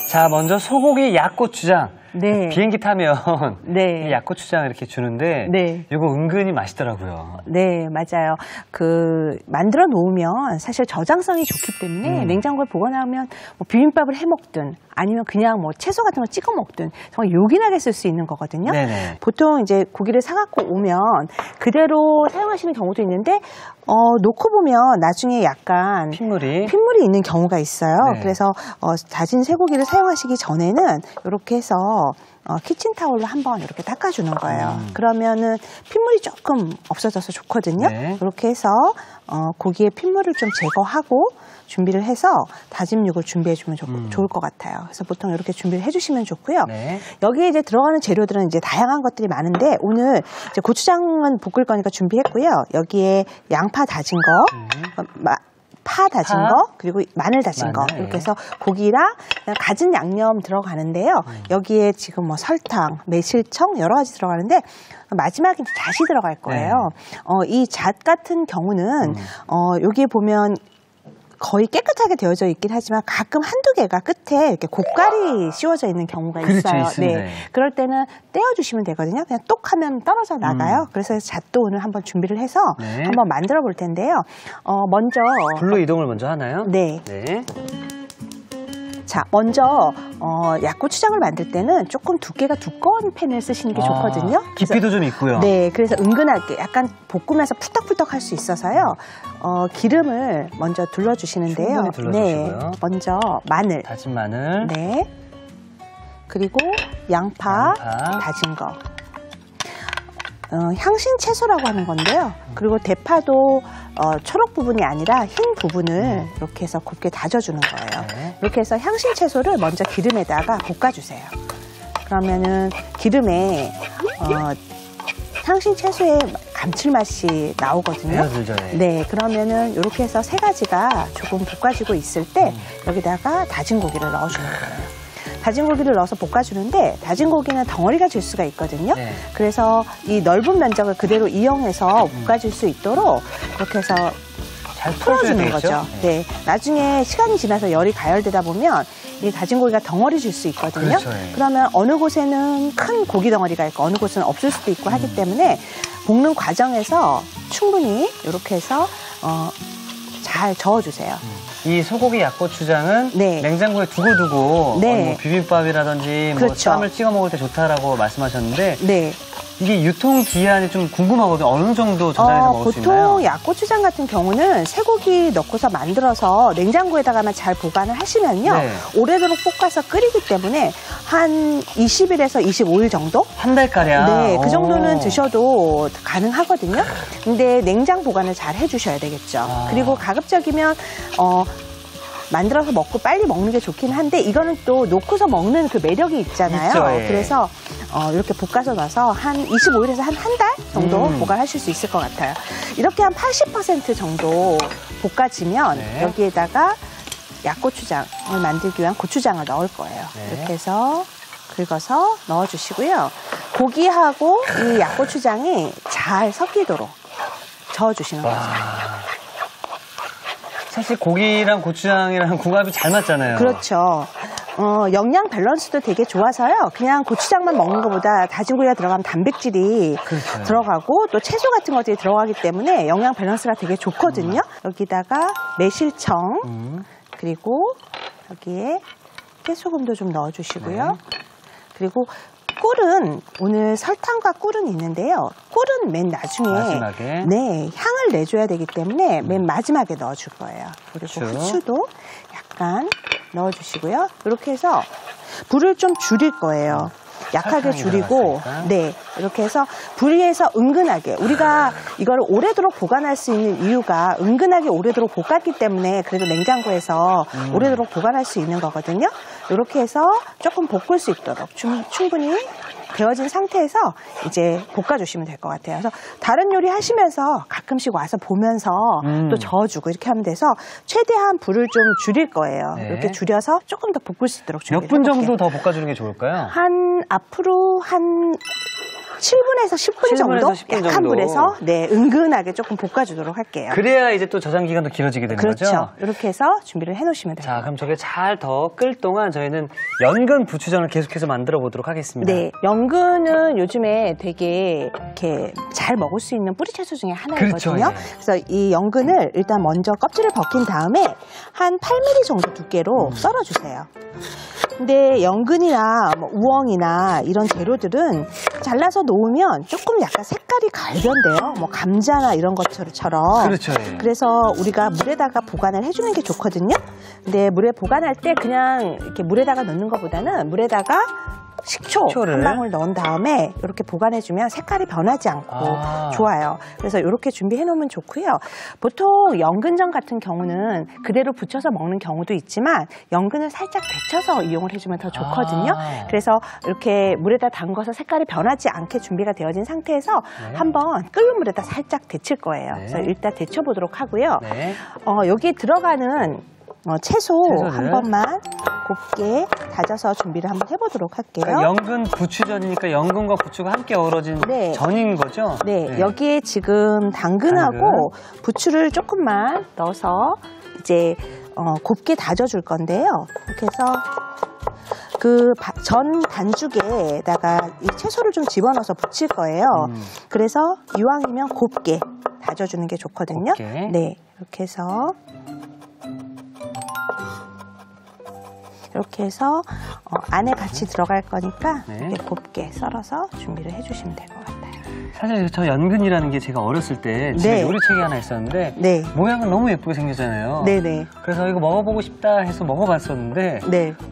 자, 먼저 소고기 약고추장. 네. 비행기 타면 네. 약고추장 이렇게 주는데 네. 이거 은근히 맛있더라고요. 네, 맞아요. 만들어 놓으면 사실 저장성이 좋기 때문에 냉장고에 보관하면 뭐 비빔밥을 해 먹든 아니면 그냥 뭐 채소 같은 거 찍어 먹든 정말 요긴하게 쓸 수 있는 거거든요. 네네. 보통 이제 고기를 사갖고 오면 그대로 사용하시는 경우도 있는데 놓고 보면 나중에 약간 핏물이 있는 경우가 있어요. 네. 그래서 다진 쇠고기를 사용하시기 전에는 이렇게 해서 키친타올로 한번 이렇게 닦아주는 거예요. 그러면은 핏물이 조금 없어져서 좋거든요. 네. 이렇게 해서 고기의 핏물을 좀 제거하고 준비를 해서 다진 육을 준비해주면 좋을 것 같아요. 그래서 보통 이렇게 준비를 해주시면 좋고요. 네. 여기에 이제 들어가는 재료들은 이제 다양한 것들이 많은데 오늘 이제 고추장은 볶을 거니까 준비했고요. 여기에 양파 다진 거, 파 다진 거, 그리고 마늘 다진 거 이렇게 해서 고기랑 갖은 양념 들어가는데요. 여기에 지금 뭐 설탕, 매실청 여러 가지 들어가는데 마지막에 잣이 들어갈 거예요. 이 잣 같은 경우는 여기에 보면 거의 깨끗하게 되어져 있긴 하지만 가끔 한두 개가 끝에 이렇게 곡갈이 씌워져 있는 경우가 있어요. 네. 그럴 때는 떼어주시면 되거든요. 그냥 똑 하면 떨어져 나가요. 그래서 잣도 오늘 한번 준비를 해서 한번 만들어 볼 텐데요. 먼저 불로 이동을 먼저 하나요? 네. 네. 자, 먼저 약고추장을 만들 때는 조금 두께가 두꺼운 팬을 쓰시는 게 좋거든요. 깊이도 좀 있고요. 네, 그래서 은근하게 약간 볶으면서 푸덕푸덕 할 수 있어서요. 기름을 먼저 둘러주시는데요. 네, 먼저 마늘, 다진 마늘, 네, 그리고 양파 다진 거. 향신 채소라고 하는 건데요. 그리고 대파도 초록 부분이 아니라 흰 부분을 이렇게 해서 곱게 다져주는 거예요. 이렇게 해서 향신 채소를 먼저 기름에다가 볶아주세요. 그러면은 기름에 향신 채소의 감칠맛이 나오거든요. 네, 그러면은 이렇게 해서 세 가지가 조금 볶아지고 있을 때 여기다가 다진 고기를 넣어주는 거예요. 다진 고기를 넣어서 볶아주는데 다진 고기는 덩어리가 질 수가 있거든요. 그래서 이 넓은 면적을 그대로 이용해서 볶아줄 수 있도록 이렇게 해서 잘 풀어주는 거죠. 네. 나중에 시간이 지나서 열이 가열되다 보면 이 다진 고기가 덩어리 질 수 있거든요. 그러면 어느 곳에는 큰 고기 덩어리가 있고 어느 곳은 없을 수도 있고 하기 때문에 볶는 과정에서 충분히 이렇게 해서 잘 저어주세요. 이 소고기 약고추장은 냉장고에 두고두고 뭐 비빔밥이라든지 뭐 쌈을 찍어 먹을 때 좋다라고 말씀하셨는데 이게 유통기한이 좀 궁금하거든요. 어느 정도 저장해서 먹을 수 있나요? 보통 약고추장 같은 경우는 쇠고기 넣고서 만들어서 냉장고에다가만 잘 보관을 하시면요. 오래도록 볶아서 끓이기 때문에 한 20일에서 25일 정도? 한 달가량? 네, 그 정도는 드셔도 가능하거든요. 근데 냉장 보관을 잘 해주셔야 되겠죠. 그리고 가급적이면 만들어서 먹고 빨리 먹는 게 좋긴 한데 이거는 또 놓고서 먹는 그 매력이 있잖아요. 그래서 이렇게 볶아서 넣어서 한 25일에서 한 달 정도 보관하실 수 있을 것 같아요. 이렇게 한 80% 정도 볶아지면 여기에다가 약고추장을 만들기 위한 고추장을 넣을 거예요. 이렇게 해서 긁어서 넣어주시고요. 고기하고 이 약고추장이 잘 섞이도록 저어주시는 거죠. 사실 고기랑 고추장이랑 궁합이 잘 맞잖아요. 그렇죠. 영양 밸런스도 되게 좋아서요. 그냥 고추장만 먹는 것보다 다진 고기가 들어가면 단백질이 들어가고 또 채소 같은 것들이 들어가기 때문에 영양 밸런스가 되게 좋거든요. 여기다가 매실청 그리고 여기에 깨소금도 좀 넣어주시고요. 그리고 꿀은 오늘 설탕과 꿀은 있는데요. 꿀은 맨 나중에 향을 내줘야 되기 때문에 맨 마지막에 넣어줄 거예요. 그리고 후추도 약간 넣어주시고요. 이렇게 해서 불을 좀 줄일 거예요. 약하게 줄이고 이렇게 해서 불에서 은근하게 우리가 이걸 오래도록 보관할 수 있는 이유가 은근하게 오래도록 볶았기 때문에 그래도 냉장고에서 오래도록 보관할 수 있는 거거든요. 이렇게 해서 조금 볶을 수 있도록 충분히 데워진 상태에서 이제 볶아주시면 될 것 같아요. 그래서 다른 요리 하시면서 가끔씩 와서 보면서 또 저어주고 이렇게 하면 돼서 최대한 불을 좀 줄일 거예요. 이렇게 줄여서 조금 더 볶을 수 있도록 몇 분 정도 더 볶아주는 게 좋을까요? 앞으로 한 7분에서 10분 정도 10분 약한 정도. 불에서 네, 은근하게 조금 볶아주도록 할게요. 그래야 이제 또 저장 기간도 길어지게 되는 거죠? 그렇죠. 이렇게 해서 준비를 해놓으시면 돼요. 자, 그럼 저게 잘 더 끌 동안 저희는 연근 부추전을 계속해서 만들어 보도록 하겠습니다. 네, 연근은 요즘에 되게 이렇게 잘 먹을 수 있는 뿌리채소 중에 하나이거든요. 그렇죠, 예. 그래서 이 연근을 일단 먼저 껍질을 벗긴 다음에 한 8mm 정도 두께로 썰어주세요. 근데 연근이나 뭐 우엉이나 이런 재료들은 잘라서 놓으면 조금 약간 색깔이 갈변돼요. 뭐 감자나 이런 것처럼. 그렇죠. 예. 그래서 우리가 물에다가 보관을 해주는 게 좋거든요. 근데 물에 보관할 때 그냥 이렇게 물에다가 넣는 것보다는 물에다가 식초를 한 방울 넣은 다음에 이렇게 보관해주면 색깔이 변하지 않고 좋아요. 그래서 이렇게 준비해 놓으면 좋고요. 보통 연근전 같은 경우는 그대로 부쳐서 먹는 경우도 있지만 연근을 살짝 데쳐서 이용을 해주면 더 좋거든요. 그래서 이렇게 물에다 담궈서 색깔이 변하지 않게 준비가 되어진 상태에서 한번 끓는 물에다 살짝 데칠 거예요. 그래서 일단 데쳐보도록 하고요. 여기 들어가는 채소를 한 번만 곱게 다져서 준비를 한번 해보도록 할게요. 그러니까 연근 부추전이니까 연근과 부추가 함께 어우러진 전인 거죠? 네, 여기에 지금 당근하고 부추를 조금만 넣어서 이제 곱게 다져줄 건데요. 이렇게 해서 그 전 반죽에다가 이 채소를 좀 집어넣어서 부칠 거예요. 그래서 이왕이면 곱게 다져주는 게 좋거든요. 곱게. 네, 이렇게 해서 이렇게 해서 안에 같이 들어갈 거니까 이렇게 곱게 썰어서 준비를 해주시면 될 것 같아요. 사실 저 연근이라는 게 제가 어렸을 때 집에 요리책이 하나 있었는데 모양은 너무 예쁘게 생겼잖아요. 네네. 그래서 이거 먹어보고 싶다 해서 먹어봤었는데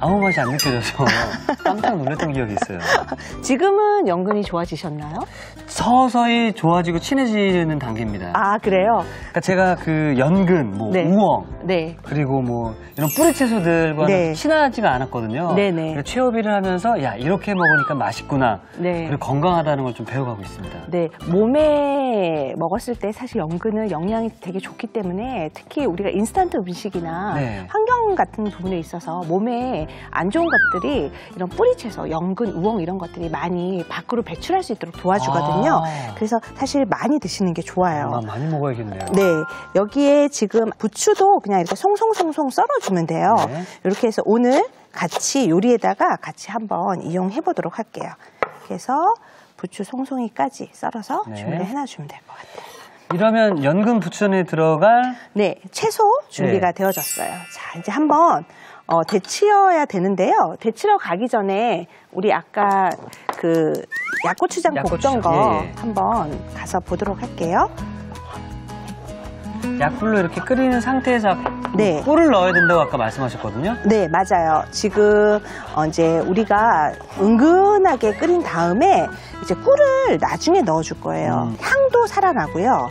아무 맛이 안 느껴져서 깜짝 놀랐던 기억이 있어요. 지금은 연근이 좋아지셨나요? 서서히 좋아지고 친해지는 단계입니다. 아, 그래요? 그러니까 제가 그 연근, 뭐 우엉, 그리고 뭐 이런 뿌리채소들과 친하지가 않았거든요. 그래서 취업일을 하면서 야, 이렇게 먹으니까 맛있구나. 그리고 건강하다는 걸 좀 배워가고 있습니다. 네, 몸에 먹었을 때 사실 연근은 영양이 되게 좋기 때문에 특히 우리가 인스턴트 음식이나 환경 같은 부분에 있어서 몸에 안 좋은 것들이 이런 뿌리채소, 연근, 우엉 이런 것들이 많이 밖으로 배출할 수 있도록 도와주거든요. 그래서 사실 많이 드시는 게 좋아요. 많이 먹어야겠네요. 네, 여기에 지금 부추도 그냥 이렇게 송송송송 썰어주면 돼요. 이렇게 해서 오늘 같이 요리에다가 같이 한번 이용해 보도록 할게요. 그래서 부추 송송이까지 썰어서 준비를 해놔주면 될 것 같아요. 이러면 연근 부추전에 들어갈 채소 준비가 되어졌어요. 자, 이제 한번 데치어야 되는데요. 데치러 가기 전에 우리 아까 그 약고추장 볶던 거 한번 가서 보도록 할게요. 약불로 이렇게 끓이는 상태에서 꿀을 넣어야 된다고 아까 말씀하셨거든요. 네, 맞아요. 지금 이제 우리가 은근하게 끓인 다음에 이제 꿀을 나중에 넣어줄 거예요. 향도 살아나고요.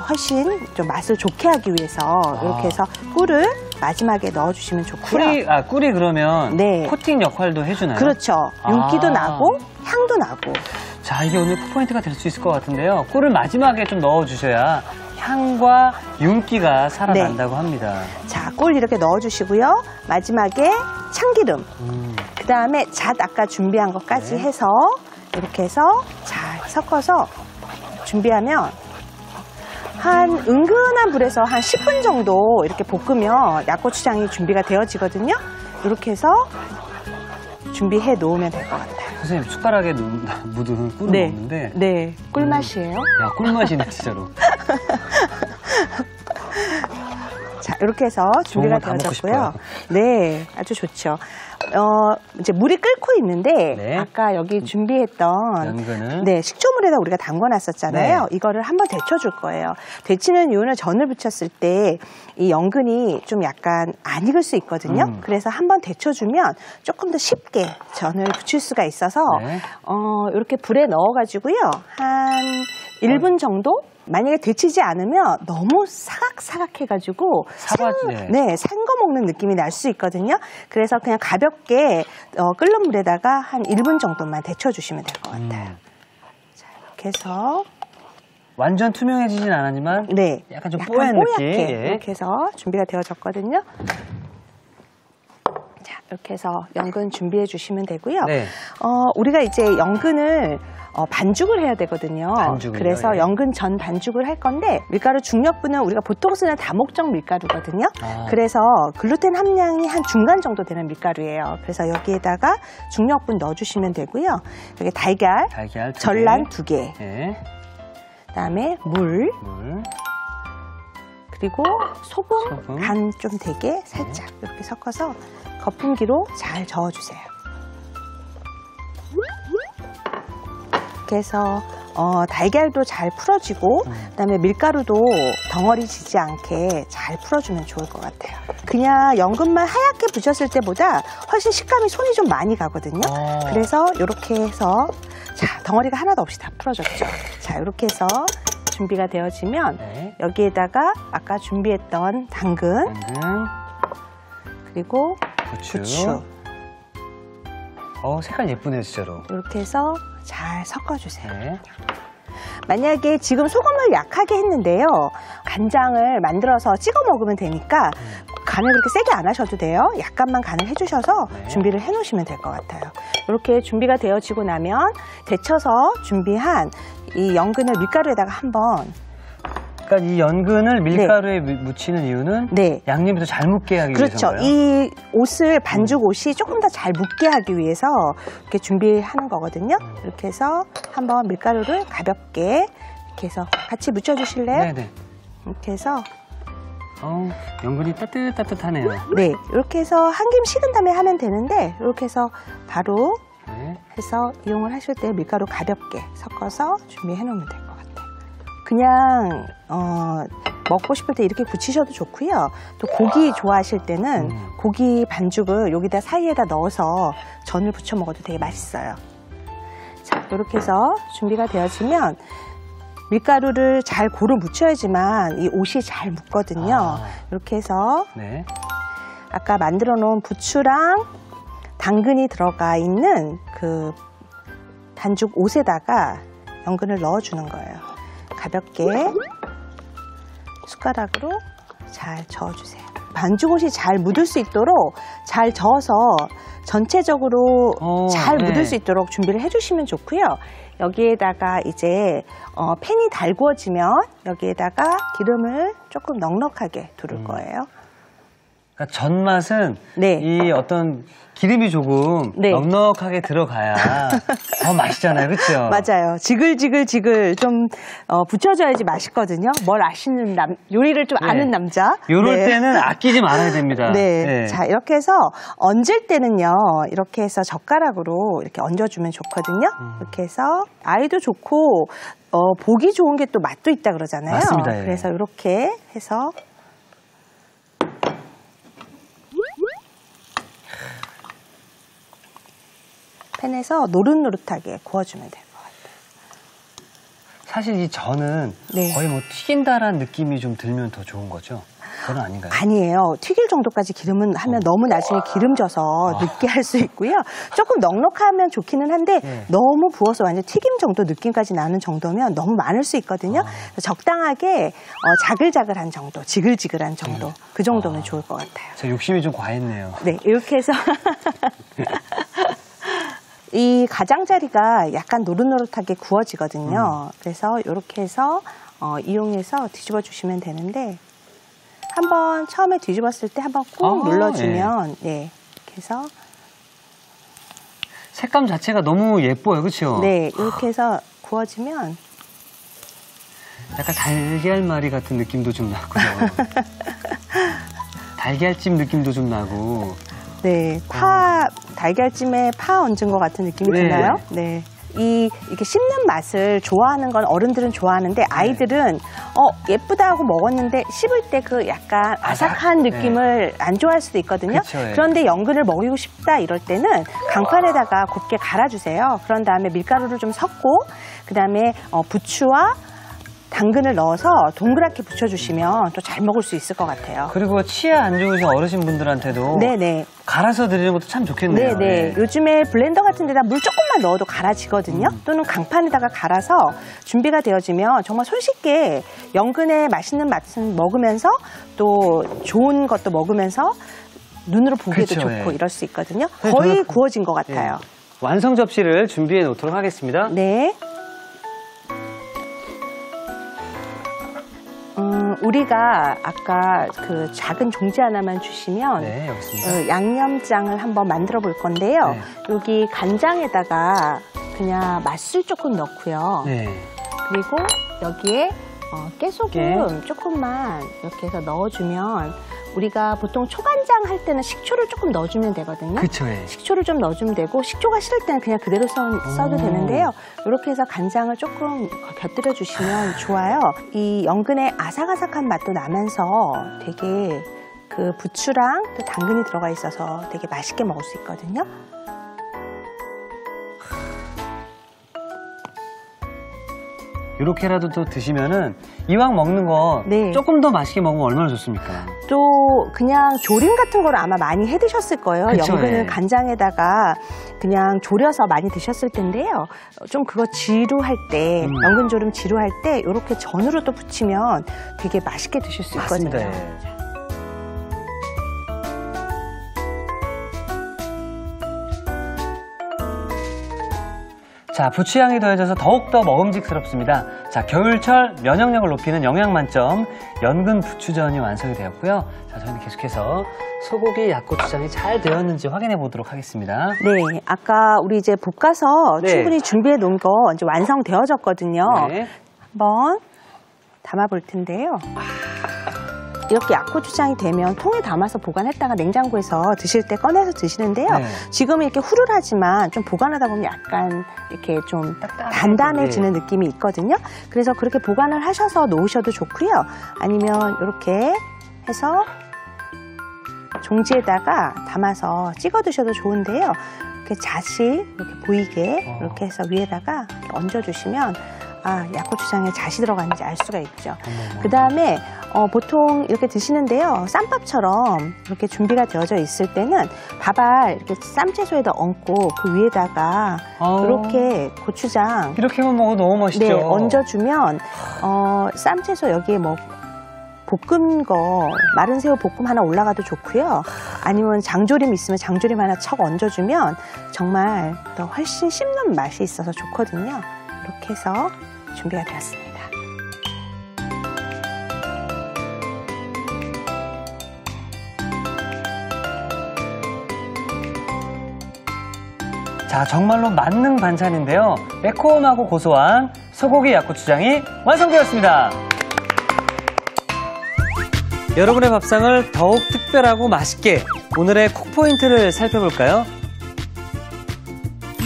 훨씬 좀 맛을 좋게 하기 위해서 이렇게 해서 꿀을 마지막에 넣어주시면 좋고요. 꿀이 그러면 코팅 역할도 해주나요? 그렇죠. 윤기도 나고 향도 나고. 자, 이게 오늘 포인트가 될 수 있을 것 같은데요. 꿀을 마지막에 좀 넣어주셔야 향과 윤기가 살아난다고 합니다. 자, 꿀 이렇게 넣어주시고요. 마지막에 참기름, 그 다음에 잣 아까 준비한 것까지 해서 이렇게 해서 잘 섞어서 준비하면 한 은근한 불에서 한 10분 정도 이렇게 볶으면 약고추장이 준비가 되어지거든요. 이렇게 해서 준비해 놓으면 될 것 같아요. 선생님, 숟가락에 묻은 꿀을 먹는데 꿀맛이에요. 야, 꿀맛이네, 진짜로. 자, 이렇게 해서 준비가 되어졌고요. 네, 아주 좋죠. 이제 물이 끓고 있는데 아까 여기 준비했던 연근을 식초물에다 우리가 담궈놨었잖아요. 이거를 한번 데쳐줄 거예요. 데치는 이유는 전을 부쳤을 때 이 연근이 좀 약간 안 익을 수 있거든요. 그래서 한번 데쳐주면 조금 더 쉽게 전을 부칠 수가 있어서 이렇게 불에 넣어가지고요. 한 1분 정도? 만약에 데치지 않으면 너무 사각사각해가지고 산 거 먹는 느낌이 날 수 있거든요. 그래서 그냥 가볍게 끓는 물에다가 한 1분 정도만 데쳐주시면 될 것 같아요. 자, 이렇게 해서 완전 투명해지진 않았지만 약간 좀 뽀얀 느낌. 이렇게 해서 준비가 되어졌거든요. 자, 이렇게 해서 연근 준비해 주시면 되고요. 우리가 이제 연근을 반죽을 해야 되거든요. 반죽을요? 그래서 예. 연근 전 반죽을 할 건데 밀가루 중력분은 우리가 보통 쓰는 다목적 밀가루거든요. 그래서 글루텐 함량이 한 중간 정도 되는 밀가루예요. 그래서 여기에다가 중력분 넣어주시면 되고요. 여기 달걀 전란 2개. 예. 그다음에 물. 그리고 소금. 간 좀 되게 살짝 이렇게 섞어서 거품기로 잘 저어주세요. 이렇게 해서 달걀도 잘 풀어지고 그다음에 밀가루도 덩어리 지지 않게 잘 풀어주면 좋을 것 같아요. 그냥 연근만 하얗게 부쳤을 때보다 훨씬 식감이 손이 좀 많이 가거든요. 그래서 이렇게 해서 자, 덩어리가 하나도 없이 다 풀어졌죠. 자, 이렇게 해서 준비가 되어지면 여기에다가 아까 준비했던 당근. 그리고 부추. 색깔 예쁘네요, 진짜로. 이렇게 해서 잘 섞어주세요. 만약에 지금 소금을 약하게 했는데요. 간장을 만들어서 찍어 먹으면 되니까 간을 그렇게 세게 안 하셔도 돼요. 약간만 간을 해주셔서 준비를 해놓으시면 될 것 같아요. 이렇게 준비가 되어지고 나면 데쳐서 준비한 이 연근을 밀가루에다가 한번. 그러니까 이 연근을 밀가루에 묻히는 이유는 양념이 더 잘 묻게 하기 위해서인가요? 그렇죠. 이 옷을 반죽 옷이 조금 더 잘 묻게 하기 위해서 이렇게 준비하는 거거든요. 이렇게 해서 한번 밀가루를 가볍게 이렇게 해서 같이 묻혀주실래요? 네네. 이렇게 해서 연근이 따뜻하네요. 네, 이렇게 해서 한 김 식은 다음에 하면 되는데 이렇게 해서 바로 해서 이용을 하실 때 밀가루 가볍게 섞어서 준비해 놓으면 될 것 같아요. 그냥 먹고 싶을 때 이렇게 부치셔도 좋고요. 또 고기 좋아하실 때는 고기 반죽을 여기다 사이에다 넣어서 전을 부쳐 먹어도 되게 맛있어요. 자, 이렇게 해서 준비가 되어지면 밀가루를 잘 고루 묻혀야지만 이 옷이 잘 묻거든요. 이렇게 해서 아까 만들어 놓은 부추랑 당근이 들어가 있는 그 반죽 옷에다가 연근을 넣어주는 거예요. 가볍게 숟가락으로 잘 저어주세요. 반죽옷이 잘 묻을 수 있도록 잘 저어서 전체적으로 잘 묻을 수 있도록 준비를 해주시면 좋고요. 여기에다가 이제 팬이 달구어지면 여기에다가 기름을 조금 넉넉하게 두를 거예요. 그러니까 전 맛은 이 어떤 기름이 조금 넉넉하게 들어가야 더 맛있잖아요, 그렇죠? 맞아요. 지글지글 좀 붙여줘야지 맛있거든요. 뭘 아시는 요리를 좀 아는 남자. 요럴 때는 아끼지 말아야 됩니다. 자, 이렇게 해서 얹을 때는요, 이렇게 해서 젓가락으로 이렇게 얹어주면 좋거든요. 이렇게 해서 아이도 좋고 보기 좋은 게 또 맛도 있다 그러잖아요. 맞습니다. 그래서 이렇게 해서 팬에서 노릇노릇하게 구워주면 될 것 같아요. 사실 이 전은 거의 뭐 튀긴다라는 느낌이 좀 들면 더 좋은 거죠? 그건 아닌가요? 아니에요. 튀길 정도까지 기름은 하면 너무 나중에 기름져서 느끼할 수 있고요. 조금 넉넉하면 좋기는 한데 너무 부어서 완전 튀김 정도 느낌까지 나는 정도면 너무 많을 수 있거든요. 적당하게 자글자글한 정도, 지글지글한 정도 그 정도면 좋을 것 같아요. 제 욕심이 좀 과했네요. 네, 이렇게 해서 이 가장자리가 약간 노릇노릇하게 구워지거든요. 그래서 이렇게 해서 이용해서 뒤집어 주시면 되는데 한번 처음에 뒤집었을 때 한번 꾹 눌러주면 이렇게 해서 색감 자체가 너무 예뻐요, 그렇죠? 네, 이렇게 해서 구워지면 약간 달걀말이 같은 느낌도 좀 나고요. 달걀찜 느낌도 좀 나고. 네, 달걀찜에 파 얹은 것 같은 느낌이 드나요? 네. 이렇게 씹는 맛을 좋아하는 건 어른들은 좋아하는데 아이들은 예쁘다 하고 먹었는데 씹을 때 그 약간 아삭한 느낌을 안 좋아할 수도 있거든요. 그런데 연근을 먹이고 싶다 이럴 때는 강판에다가 곱게 갈아주세요. 그런 다음에 밀가루를 좀 섞고 그 다음에 부추와 당근을 넣어서 동그랗게 부쳐주시면 또 잘 먹을 수 있을 것 같아요. 그리고 치아 안 좋으신 어르신분들한테도 갈아서 드리는 것도 참 좋겠네요. 네네. 요즘에 블렌더 같은 데다 물 조금만 넣어도 갈아지거든요. 또는 강판에다가 갈아서 준비가 되어지면 정말 손쉽게 연근의 맛있는 맛은 먹으면서 또 좋은 것도 먹으면서 눈으로 보기에도 좋고 이럴 수 있거든요. 거의 구워진 것 같아요. 완성 접시를 준비해 놓도록 하겠습니다. 네. 우리가 아까 그 작은 종지 하나만 주시면 네, 여기 있습니다. 양념장을 한번 만들어 볼 건데요. 네. 여기 간장에다가 그냥 맛술 조금 넣고요. 네. 그리고 여기에 깨소금 조금만 이렇게 해서 넣어주면 우리가 보통 초간장 할 때는 식초를 조금 넣어주면 되거든요. 그쵸, 예. 식초를 좀 넣어주면 되고 식초가 싫을 때는 그냥 그대로 써도 되는데요. 이렇게 해서 간장을 조금 곁들여 주시면 좋아요. 이 연근의 아삭아삭한 맛도 나면서 되게 그 부추랑 또 당근이 들어가 있어서 되게 맛있게 먹을 수 있거든요. 이렇게라도 또 드시면은 이왕 먹는 거 네. 조금 더 맛있게 먹으면 얼마나 좋습니까? 또 그냥 조림 같은 거를 아마 많이 해 드셨을 거예요. 그쵸, 연근을 예. 간장에다가 그냥 졸여서 많이 드셨을 텐데요. 좀 그거 지루할 때 연근조림 지루할 때 이렇게 전으로 또 부치면 되게 맛있게 드실 수 맞습니다. 있거든요. 예. 자, 부추향이 더해져서 더욱더 먹음직스럽습니다. 자, 겨울철 면역력을 높이는 영양 만점 연근 부추전이 완성이 되었고요. 자, 저희는 계속해서 소고기 약고추장이 잘 되었는지 확인해 보도록 하겠습니다. 네, 아까 우리 이제 볶아서 네. 충분히 준비해 놓은 거 이제 완성되어졌거든요. 네. 한번 담아 볼 텐데요. 이렇게 약고추장이 되면 통에 담아서 보관했다가 냉장고에서 드실 때 꺼내서 드시는데요. 네. 지금은 이렇게 후루하지만 좀 보관하다 보면 약간 이렇게 좀 단단해지는 느낌이 있거든요. 그래서 그렇게 보관을 하셔서 놓으셔도 좋고요. 아니면 이렇게 해서 종지에다가 담아서 찍어 드셔도 좋은데요. 이렇게 잣이 이렇게 보이게 이렇게 해서 위에다가 이렇게 얹어주시면 약고추장에 잣이 들어가는지 알 수가 있죠. 그 다음에 보통 이렇게 드시는데요. 쌈밥처럼 이렇게 준비가 되어져 있을 때는 밥알 이렇게 쌈채소에다 얹고 그 위에다가 이렇게 고추장 이렇게만 먹어도 너무 맛있죠. 네, 얹어주면 쌈채소 여기에 뭐 볶은 거 마른 새우 볶음 하나 올라가도 좋고요. 아니면 장조림 있으면 장조림 하나 척 얹어주면 정말 더 훨씬 씹는 맛이 있어서 좋거든요. 이렇게 해서 준비가 되었습니다. 자, 정말로 만능 반찬인데요. 매콤하고 고소한 소고기 약고추장이 완성되었습니다. 여러분의 밥상을 더욱 특별하고 맛있게 오늘의 콕포인트를 살펴볼까요?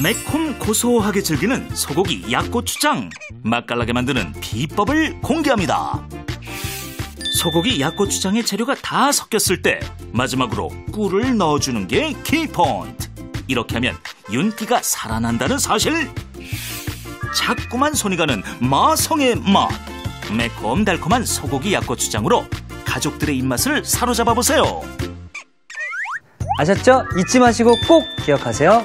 매콤 고소하게 즐기는 소고기 약고추장, 맛깔나게 만드는 비법을 공개합니다. 소고기 약고추장의 재료가 다 섞였을 때 마지막으로 꿀을 넣어주는 게 키포인트. 이렇게 하면 윤기가 살아난다는 사실. 자꾸만 손이 가는 마성의 맛. 매콤달콤한 소고기 약고추장으로 가족들의 입맛을 사로잡아 보세요. 아셨죠? 잊지 마시고 꼭 기억하세요.